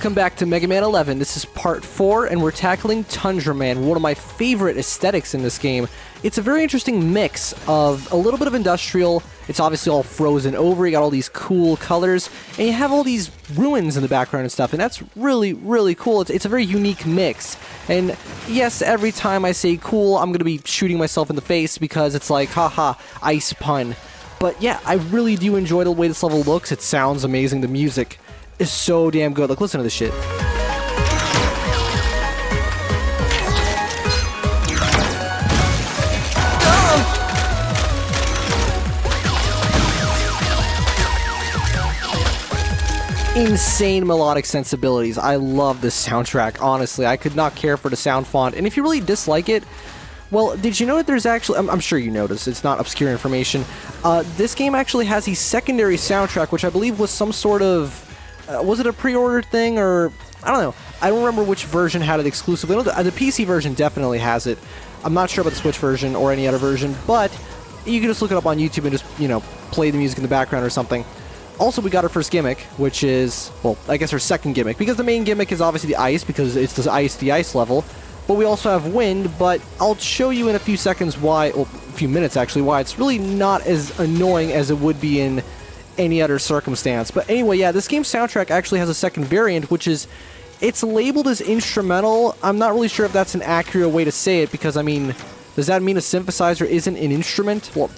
Welcome back to Mega Man 11. This is part 4, and we're tackling Tundra Man, one of my favorite aesthetics in this game. It's a very interesting mix of a little bit of industrial, it's obviously all frozen over, you got all these cool colors, and you have all these ruins in the background and stuff, and that's really, really cool. It's a very unique mix. And yes, every time I say cool, I'm going to be shooting myself in the face because it's like, haha, ice pun. But yeah, I really do enjoy the way this level looks. It sounds amazing. The music is so damn good. Like, listen to this shit. Insane melodic sensibilities. I love this soundtrack, honestly. I could not care for the sound font. And if you really dislike it, well, did you know that there's actually... I'm sure you noticed, it's not obscure information. This game actually has a secondary soundtrack, which I believe was some sort of... was it a pre-ordered thing, or... I don't know. I don't remember which version had it exclusively. The PC version definitely has it. I'm not sure about the Switch version or any other version, but you can just look it up on YouTube and just, you know, play the music in the background or something. Also, we got our first gimmick, which is, well, I guess our second gimmick, because the main gimmick is obviously the ice, because it's the ice level, but we also have wind, but I'll show you in a few seconds why, well, a few minutes actually, why it's really not as annoying as it would be in any other circumstance. But anyway, yeah, this game's soundtrack actually has a second variant, which is, it's labeled as instrumental. I'm not really sure if that's an accurate way to say it, because, I mean, does that mean a synthesizer isn't an instrument? Well,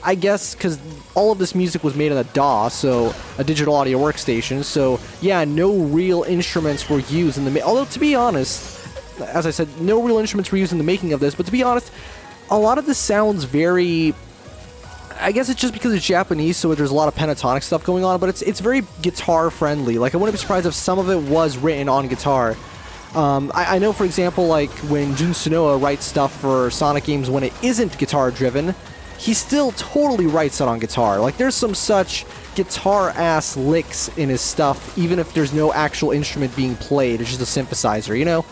I guess because all of this music was made on a DAW, so a digital audio workstation, so yeah, no real instruments were used in the although to be honest, as I said, no real instruments were used in the making of this, but to be honest, a lot of this sounds very, I guess it's just because it's Japanese, so there's a lot of pentatonic stuff going on, but it's very guitar friendly. Like, I wouldn't be surprised if some of it was written on guitar. I know, for example, like when Jun Sunoa writes stuff for Sonic games when it isn't guitar driven, he still totally writes it on guitar. Like, there's some such guitar-ass licks in his stuff, even if there's no actual instrument being played. It's just a synthesizer, you know?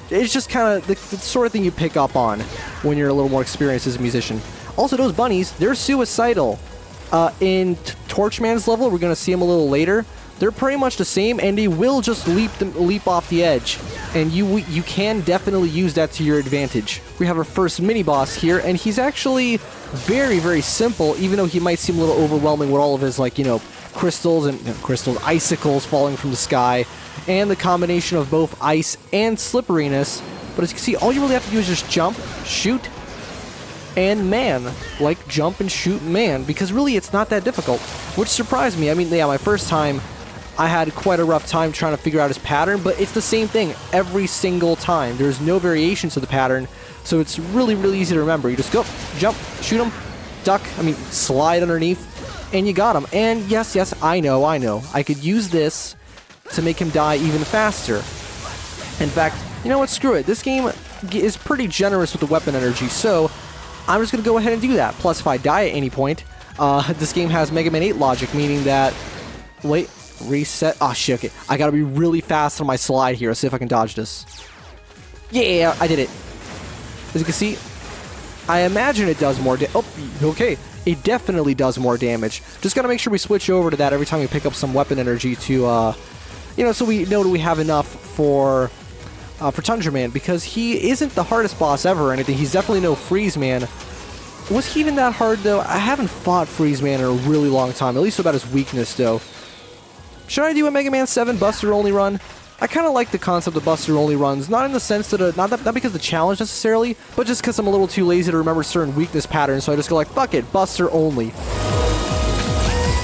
It's just kind of the sort of thing you pick up on when you're a little more experienced as a musician. Also, those bunnies, they're suicidal. In Torchman's level, we're going to see them a little later. They're pretty much the same, and they will just leap off the edge. And you can definitely use that to your advantage. We have our first mini-boss here, and he's actually very, very simple, even though he might seem a little overwhelming with all of his, like, you know, icicles falling from the sky, and the combination of both ice and slipperiness. But as you can see, all you really have to do is just jump, shoot, and man. Like, jump and shoot man, because really it's not that difficult, which surprised me. I mean, yeah, my first time, I had quite a rough time trying to figure out his pattern, but it's the same thing every single time. There's no variations to the pattern, so it's really, really easy to remember. You just go, jump, shoot him, duck, slide underneath, and you got him. And yes, I know, I could use this to make him die even faster. In fact, you know what, screw it. This game is pretty generous with the weapon energy, so I'm just going to go ahead and do that. Plus, if I die at any point, this game has Mega Man 8 logic, meaning that... Wait, reset. Oh, shit, okay. I got to be really fast on my slide here. Let's see if I can dodge this. Yeah, I did it. As you can see, I imagine it does more damage. Oh, okay. It definitely does more damage. Just got to make sure we switch over to that every time we pick up some weapon energy to, you know, so we know that we have enough for Tundra Man, because he isn't the hardest boss ever or anything. He's definitely no Freeze Man. Was he even that hard, though? I haven't fought Freeze Man in a really long time, at least about his weakness, though. Should I do a Mega Man 7 Buster Only run? I kind of like the concept of Buster Only runs, not in the sense that, not because of the challenge necessarily, but just because I'm a little too lazy to remember certain weakness patterns, so I just go like, fuck it, Buster Only.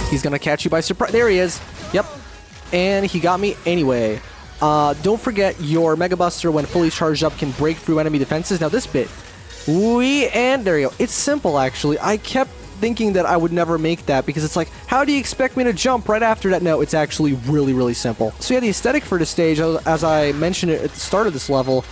He's gonna catch you by surprise. There he is. Yep. And he got me anyway. Don't forget, your Mega Buster, when fully charged up, can break through enemy defenses. Now this bit, and there you go. It's simple, actually. I kept thinking that I would never make that, because it's like, how do you expect me to jump right after that? No, it's actually really, really simple. So yeah, the aesthetic for this stage, as I mentioned at the start of this level,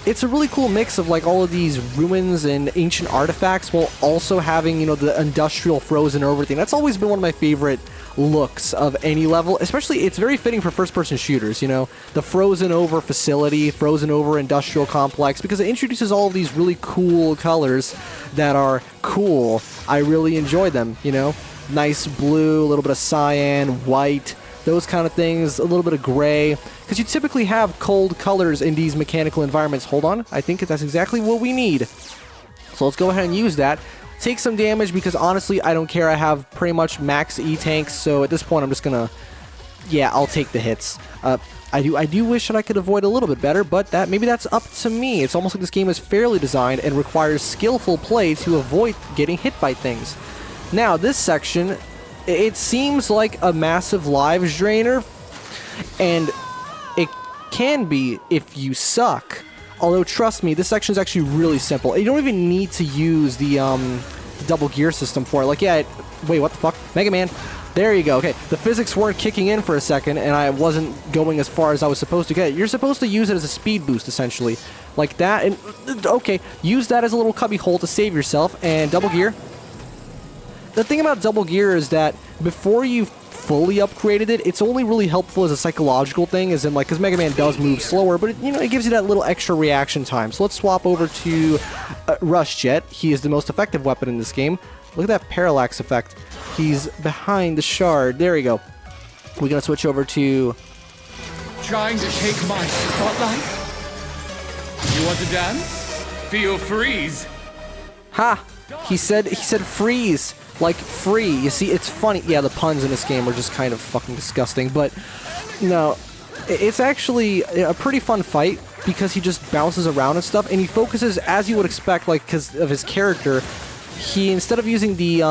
it's a really cool mix of like all of these ruins and ancient artifacts, while also having, you know, the industrial frozen everything. That's always been one of my favorite looks of any level, especially it's very fitting for first-person shooters, you know, the frozen over facility, frozen over industrial complex, because it introduces all of these really cool colors that are cool. I really enjoy them, you know, nice blue, a little bit of cyan, white, those kind of things, a little bit of gray, because you typically have cold colors in these mechanical environments. Hold on, I think that's exactly what we need. So let's go ahead and use that. Take some damage, because honestly, I don't care. I have pretty much max E-tanks, so at this point, I'm just gonna... Yeah, I'll take the hits. I do wish that I could avoid a little bit better, but maybe that's up to me. It's almost like this game is fairly designed and requires skillful play to avoid getting hit by things. Now, this section, it seems like a massive lives drainer, and it can be if you suck. Although, trust me, this section is actually really simple. You don't even need to use the double gear system for it. Like, yeah, wait, what the fuck? Megaman. There you go. Okay, the physics weren't kicking in for a second, and I wasn't going as far as I was supposed to get. You're supposed to use it as a speed boost, essentially. Like that, and... Okay, use that as a little cubby hole to save yourself, and double gear. The thing about double gear is that before you fully upgraded it, it's only really helpful as a psychological thing, as in, like, because Mega Man does move slower, but, it gives you that little extra reaction time. So let's swap over to Rush Jet. He is the most effective weapon in this game. Look at that parallax effect. He's behind the shard. There we go. We're going to switch over to... Trying to take my spotlight? You want to dance? Feel freeze. Ha! He said freeze. Like free. You see, it's funny. Yeah, the puns in this game are just kind of fucking disgusting. But, no. It's actually a pretty fun fight because he just bounces around and stuff. And he focuses, as you would expect, like, because of his character... He, instead of using the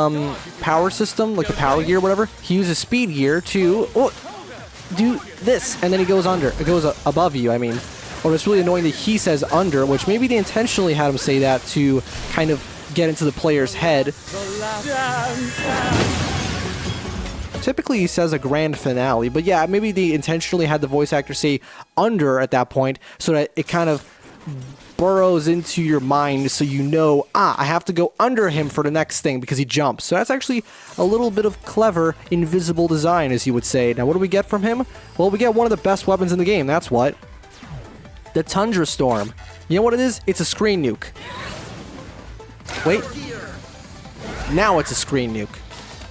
power system, like the power gear or whatever, he uses speed gear to do this, and then he goes under. It goes above you, I mean. Or it's really annoying that he says under, which maybe they intentionally had him say that to kind of get into the player's head. Typically he says a grand finale, but yeah, maybe they intentionally had the voice actor say under at that point, so that it kind of burrows into your mind so you know, I have to go under him for the next thing because he jumps. So that's actually a little bit of clever, invisible design, as you would say. Now, what do we get from him? Well, we get one of the best weapons in the game, that's what. The Tundra Storm. You know what it is? It's a screen nuke. Wait. Now it's a screen nuke.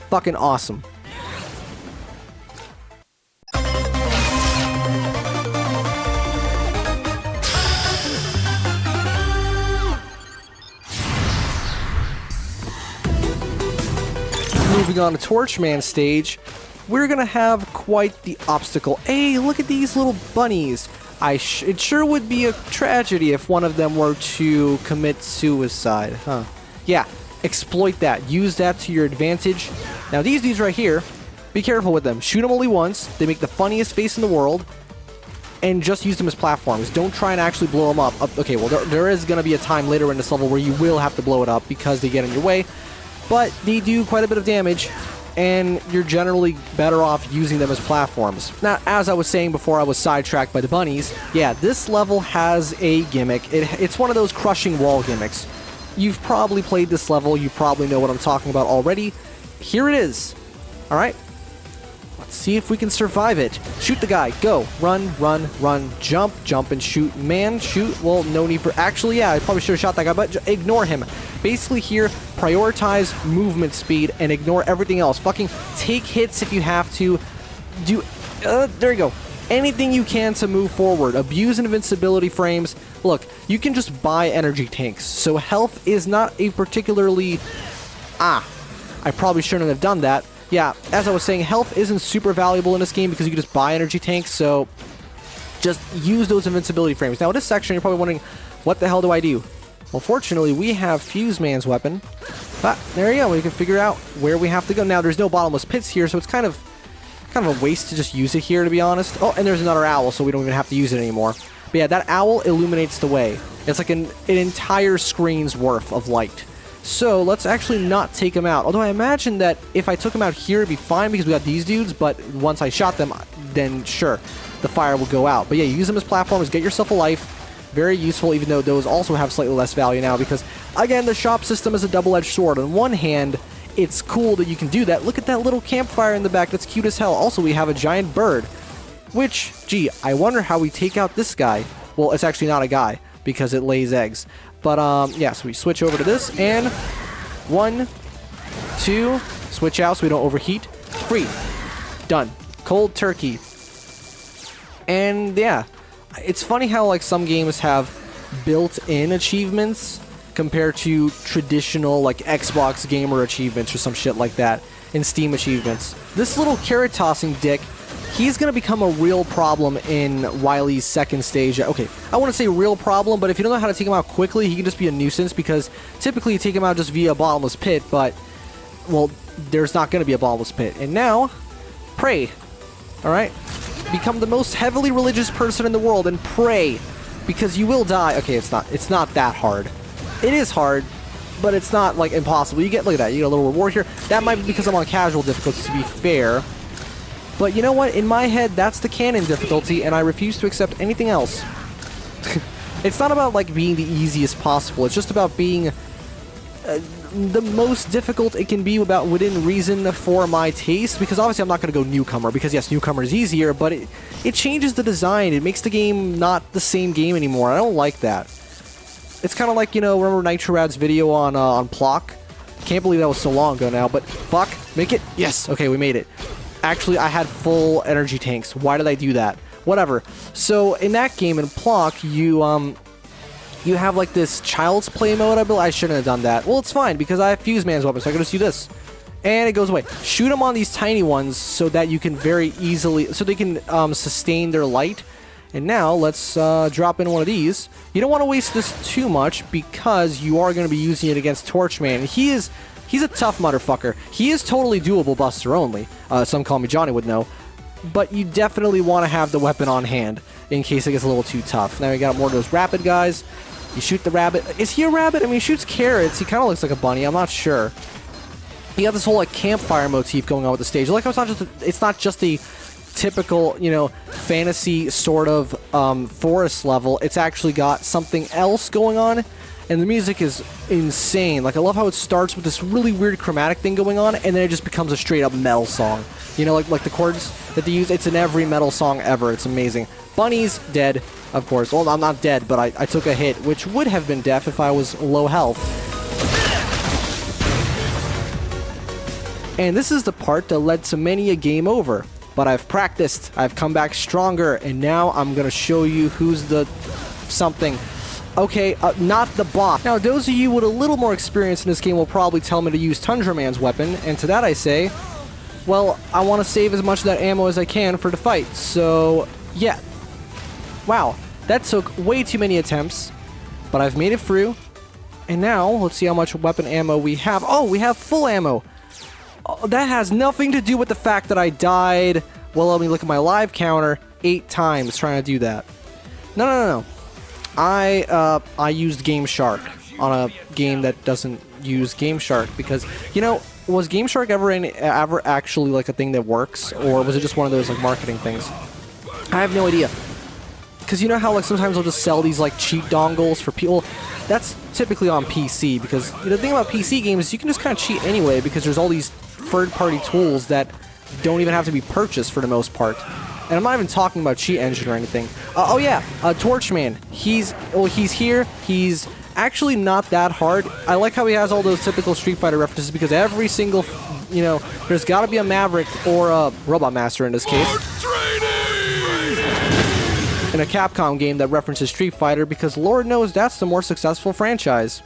Fucking awesome. Moving on to Torchman stage, we're gonna have quite the obstacle. Hey, look at these little bunnies. It sure would be a tragedy if one of them were to commit suicide, huh? Yeah, exploit that. Use that to your advantage. Now, these dudes right here, be careful with them. Shoot them only once. They make the funniest face in the world. And just use them as platforms. Don't try and actually blow them up. Okay, well, there is gonna be a time later in this level where you will have to blow it up because they get in your way. But they do quite a bit of damage, and you're generally better off using them as platforms. Now, as I was saying before I was sidetracked by the bunnies, yeah, this level has a gimmick. It's one of those crushing wall gimmicks. You've probably played this level. You probably know what I'm talking about already. Here it is. All right? Let's see if we can survive it. Shoot the guy. Go. Run, run, run. Jump, jump, and shoot. Man, shoot. Well, no need for... Actually, yeah, I probably should have shot that guy, but ignore him. Basically here, prioritize movement speed and ignore everything else. Fucking take hits if you have to. There you go. Anything you can to move forward. Abuse invincibility frames. Look, you can just buy energy tanks, so health is not a particularly... I probably shouldn't have done that. Yeah, as I was saying, health isn't super valuable in this game because you can just buy energy tanks, so just use those invincibility frames. Now, in this section, you're probably wondering, what the hell do I do? Well, fortunately, we have Fuse Man's weapon. But there you go, we can figure out where we have to go. Now, there's no bottomless pits here, so it's kind of a waste to just use it here, to be honest. Oh, and there's another owl, so we don't even have to use it anymore. But yeah, that owl illuminates the way. It's like an entire screen's worth of light. So let's actually not take him out. Although I imagine that if I took him out here, it'd be fine because we got these dudes. But once I shot them, then sure, the fire will go out. But yeah, use them as platformers. Get yourself a life. Very useful, even though those also have slightly less value now. Because, again, the shop system is a double-edged sword. On one hand, it's cool that you can do that. Look at that little campfire in the back. That's cute as hell. Also, we have a giant bird. Which, gee, I wonder how we take out this guy. Well, it's actually not a guy because it lays eggs. But, yeah, so we switch over to this, and 1, 2, switch out so we don't overheat. Free. Done. Cold turkey. And yeah, it's funny how like some games have built-in achievements compared to traditional like Xbox gamer achievements or some shit like that in Steam achievements. This little carrot tossing dick, he's gonna become a real problem in Wily's second stage. Okay, I wouldn't say real problem, but if you don't know how to take him out quickly, he can just be a nuisance, because typically you take him out just via a bottomless pit, but, well, there's not gonna be a bottomless pit. And now, pray. Alright? Become the most heavily religious person in the world and pray, because you will die. Okay, it's not that hard. It is hard, but it's not, like, impossible. You get, look at that, you get a little reward here. That might be because I'm on casual difficulty, to be fair. But you know what? In my head, that's the canon difficulty, and I refuse to accept anything else. It's not about, like, being the easiest possible. It's just about being the most difficult it can be about within reason for my taste, because obviously I'm not going to go newcomer, because yes, newcomer is easier, but it changes the design. It makes the game not the same game anymore. I don't like that. It's kind of like, you know, remember Nitro Rad's video on Plock? Can't believe that was so long ago now, but fuck, make it. Yes, okay, we made it. Actually, I had full energy tanks. Why did I do that? Whatever. So in that game in Plock, you have like this child's play mode. I shouldn't have done that. Well, it's fine because I have Fuse Man's weapon, so I can just do this, and it goes away. Shoot them on these tiny ones so that you can very easily, so they can sustain their light. And now let's drop in one of these. You don't want to waste this too much because you are going to be using it against Torchman. He's a tough motherfucker. He is totally doable Buster only. Some call me Johnny would know. But you definitely want to have the weapon on hand in case it gets a little too tough. Now we got more of those rapid guys. You shoot the rabbit. Is he a rabbit? I mean, he shoots carrots. He kind of looks like a bunny. I'm not sure. You got this whole like campfire motif going on with the stage. I like how it's not just a typical, you know, fantasy sort of forest level. It's actually got something else going on, and the music is insane. Like, I love how it starts with this really weird chromatic thing going on, and then it just becomes a straight up metal song. You know, like the chords that they use, it's in every metal song ever. It's amazing. Bunny's dead, of course. Well, I'm not dead, but I took a hit, which would have been death if I was low health. And this is the part that led to many a game over. But I've practiced, I've come back stronger, and now I'm gonna show you who's the something. Okay, not the bot. Now, those of you with a little more experience in this game will probably tell me to use Tundra Man's weapon, and to that I say, well, I want to save as much of that ammo as I can for the fight, so yeah. Wow, that took way too many attempts, but I've made it through, and now, let's see how much weapon ammo we have. Oh, we have full ammo! Oh, that has nothing to do with the fact that I died, well, let me look at my live counter, 8 times trying to do that. No. I used Game Shark on a game that doesn't use Game Shark because, you know, was Game Shark ever actually like a thing that works, or was it just one of those like marketing things? I have no idea. Because you know how like sometimes they'll just sell these like cheat dongles for people? That's typically on PC, because the thing about PC games is you can just kind of cheat anyway, because there's all these third-party tools that don't even have to be purchased for the most part. And I'm not even talking about cheat engine or anything. Oh yeah, Torchman. He's here. He's actually not that hard. I like how he has all those typical Street Fighter references, because every single, you know, there's got to be a Maverick or a Robot Master in this case in a Capcom game that references Street Fighter, because Lord knows that's the more successful franchise.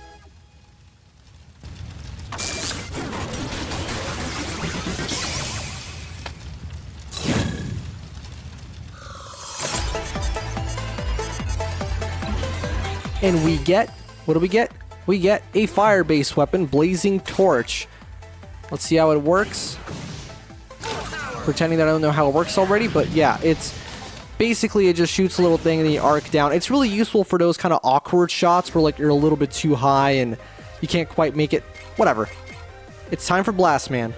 And we get, what do we get? We get a fire-based weapon, Blazing Torch. Let's see how it works. Pretending that I don't know how it works already, but yeah, it's basically, it just shoots a little thing and you arc down. It's really useful for those kind of awkward shots where like you're a little bit too high and you can't quite make it. Whatever. It's time for Blast Man.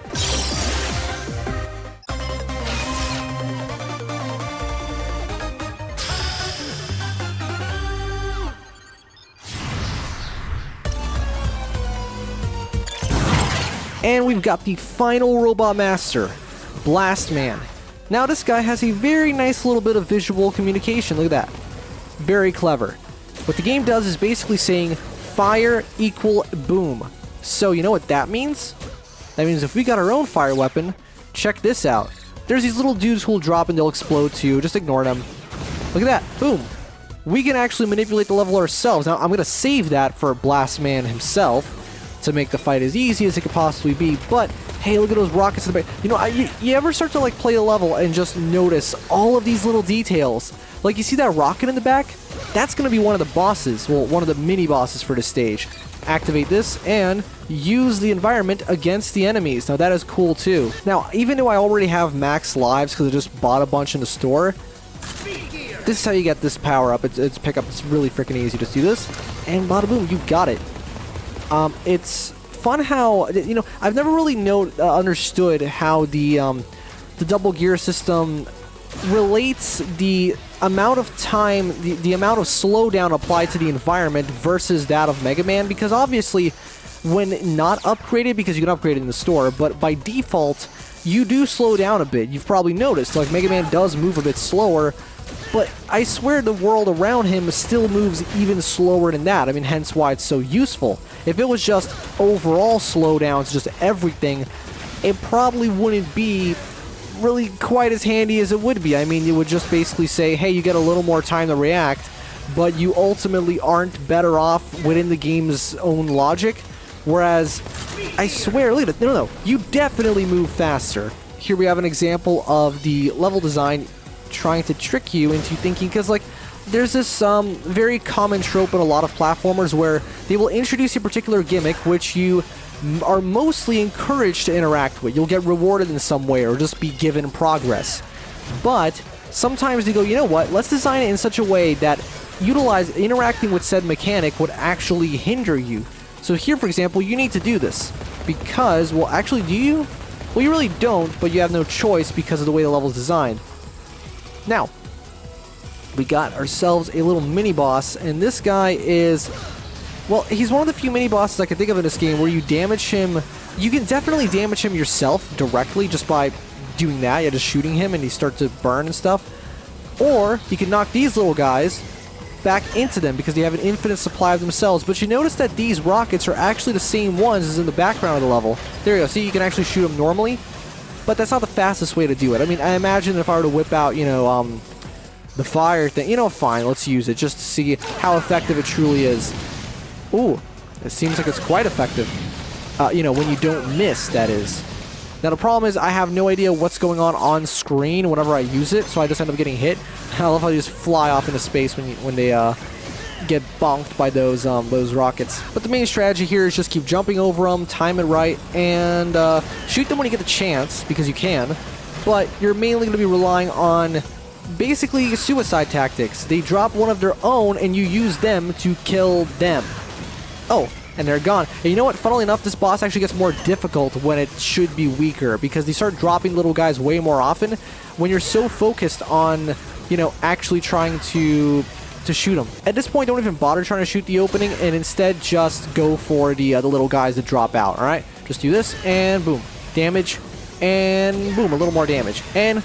And we've got the final Robot Master, Blast Man. Now this guy has a very nice little bit of visual communication, look at that. Very clever. What the game does is basically saying fire equal boom. So you know what that means? That means if we got our own fire weapon, check this out. there's these little dudes who will drop and they'll explode too. Just ignore them. Look at that. Boom. We can actually manipulate the level ourselves. Now, I'm going to save that for Blast Man himself to make the fight as easy as it could possibly be. But, hey, look at those rockets in the back. You know, you ever start to, like, play a level and just notice all of these little details? Like, you see that rocket in the back? That's going to be one of the bosses. Well, one of the mini-bosses for this stage. Activate this and use the environment against the enemies. Now, that is cool, too. Now, even though I already have max lives because I just bought a bunch in the store, this is how you get this power up. It's pickup. It's really freaking easy. Just do this, and bada boom, you got it. It's fun how, you know, I've never really understood how the double gear system relates the amount of time, the amount of slowdown applied to the environment versus that of Mega Man, because obviously when not upgraded, because you can upgrade it in the store, but by default you do slow down a bit. You've probably noticed, like, Mega Man does move a bit slower, but I swear the world around him still moves even slower than that. I mean, hence why it's so useful. If it was just overall slowdowns, just everything, it probably wouldn't be really quite as handy as it would be. I mean, it would just basically say, hey, you get a little more time to react, but you ultimately aren't better off within the game's own logic. Whereas, I swear, look at it, no, you definitely move faster. Here we have an example of the level design trying to trick you into thinking, because, like, there's this very common trope in a lot of platformers where they will introduce a particular gimmick which you are mostly encouraged to interact with. You'll get rewarded in some way or just be given progress. But sometimes they go, you know what, let's design it in such a way that interacting with said mechanic would actually hinder you. So here, for example, you need to do this because, well, actually, do you? Well, you really don't, but you have no choice because of the way the level's designed. Now, we got ourselves a little mini-boss, and this guy is, well, he's one of the few mini-bosses I can think of in this game where you damage him. You can definitely damage him yourself directly just by doing that. You're just shooting him and he starts to burn and stuff. Or you can knock these little guys back into them because they have an infinite supply of themselves. But you notice that these rockets are actually the same ones as in the background of the level. There you go. See, you can actually shoot them normally. But that's not the fastest way to do it. I mean, I imagine if I were to whip out, you know, the fire thing, you know, fine, let's use it just to see how effective it truly is. Ooh, it seems like it's quite effective. You know, when you don't miss, that is. Now, the problem is I have no idea what's going on screen whenever I use it, so I just end up getting hit. I love how they just fly off into space when they get bonked by those rockets. But the main strategy here is just keep jumping over them, time it right, and shoot them when you get the chance, because you can. But you're mainly going to be relying on basically suicide tactics. They drop one of their own, and you use them to kill them. Oh, and they're gone. And you know what? Funnily enough, this boss actually gets more difficult when it should be weaker, because they start dropping little guys way more often when you're so focused on, you know, actually trying to shoot them. At this point, don't even bother trying to shoot the opening, and instead just go for the little guys that drop out, alright? Just do this, and boom. Damage, and boom, a little more damage. And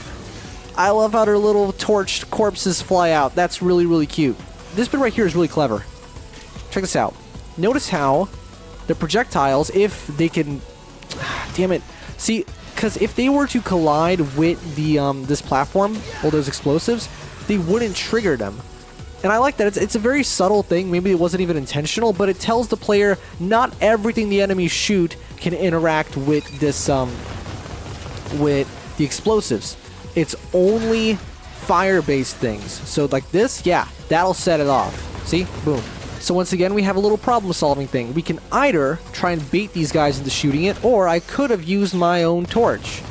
I love how their little torched corpses fly out. That's really, really cute. This bit right here is really clever. Check this out. Notice how the projectiles, if they can... Damn it. See, because if they were to collide with the this platform, all those explosives, they wouldn't trigger them. And I like that. It's a very subtle thing. Maybe it wasn't even intentional, but it tells the player not everything the enemies shoot can interact with this, with the explosives. It's only fire-based things. So like this, yeah, that'll set it off. See? Boom. So once again, we have a little problem-solving thing. We can either try and bait these guys into shooting it, or I could have used my own torch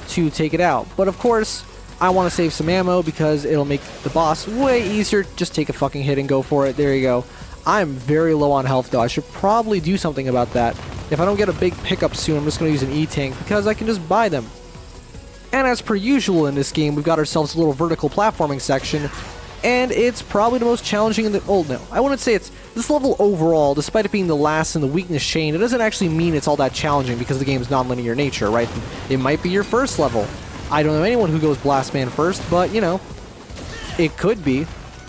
to take it out. But of course, I want to save some ammo because it'll make the boss way easier. Just take a fucking hit and go for it. There you go. I'm very low on health, though. I should probably do something about that. If I don't get a big pickup soon, I'm just going to use an E-Tank because I can just buy them. And as per usual in this game, we've got ourselves a little vertical platforming section. And it's probably the most challenging in the... Oh, no. I wouldn't say it's... This level overall, despite it being the last in the weakness chain, it doesn't actually mean it's all that challenging because the game's non-linear nature, right? It might be your first level. I don't know anyone who goes Blast Man first, but, you know, it could be.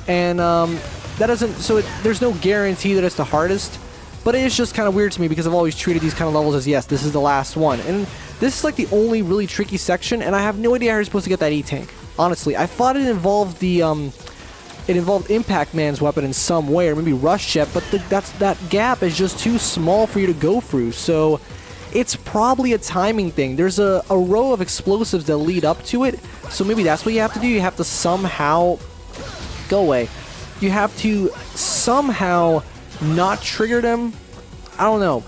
And, that doesn't... So there's no guarantee that it's the hardest, but it is just kind of weird to me because I've always treated these kind of levels as, yes, this is the last one. And This is like the only really tricky section, and I have no idea how you're supposed to get that E-Tank. Honestly, I thought it involved the, it involved Impact Man's weapon in some way, or maybe Rush Jet, but that gap is just too small for you to go through, so it's probably a timing thing. There's a row of explosives that lead up to it, so maybe that's what you have to do. You have to somehow... Go away. You have to somehow not trigger them. I don't know.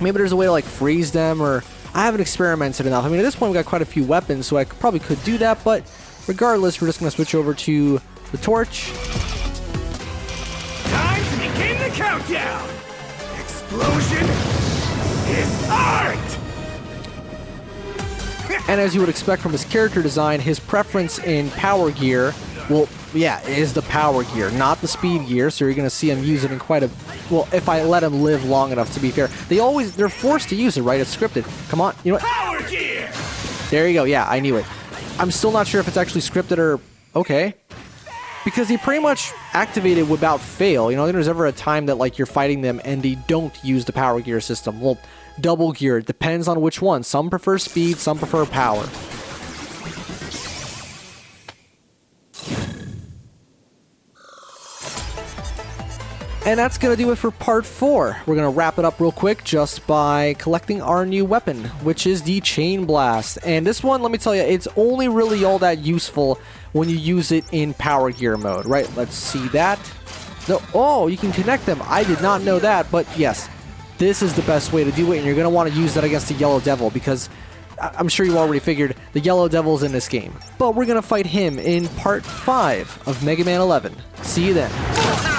Maybe there's a way to, like, freeze them, or... I haven't experimented enough. I mean, at this point, we've got quite a few weapons, so I probably could do that, but regardless, we're just going to switch over to the torch. Time to begin the countdown! Explosion is art! And as you would expect from his character design, his preference in power gear, well, yeah, is the power gear, not the speed gear, so you're going to see him use it in quite a... Well, if I let him live long enough, to be fair. They're forced to use it, right? It's scripted. Come on, you know what? Power gear! There you go, yeah, I knew it. I'm still not sure if it's actually scripted or... Okay. Because he pretty much activated without fail. You know, there's ever a time that, like, you're fighting them and they don't use the power gear system. Well, double gear, it depends on which one. Some prefer speed, some prefer power. And that's going to do it for part 4. We're going to wrap it up real quick just by collecting our new weapon, which is the Chain Blast. And this one, let me tell you, it's only really all that useful when you use it in power gear mode, right? Let's see that. No, oh, you can connect them. I did not know that, but yes, this is the best way to do it, and you're going to want to use that against the Yellow Devil, because I'm sure you already figured the Yellow Devil's in this game. But we're going to fight him in part 5 of Mega Man 11. See you then.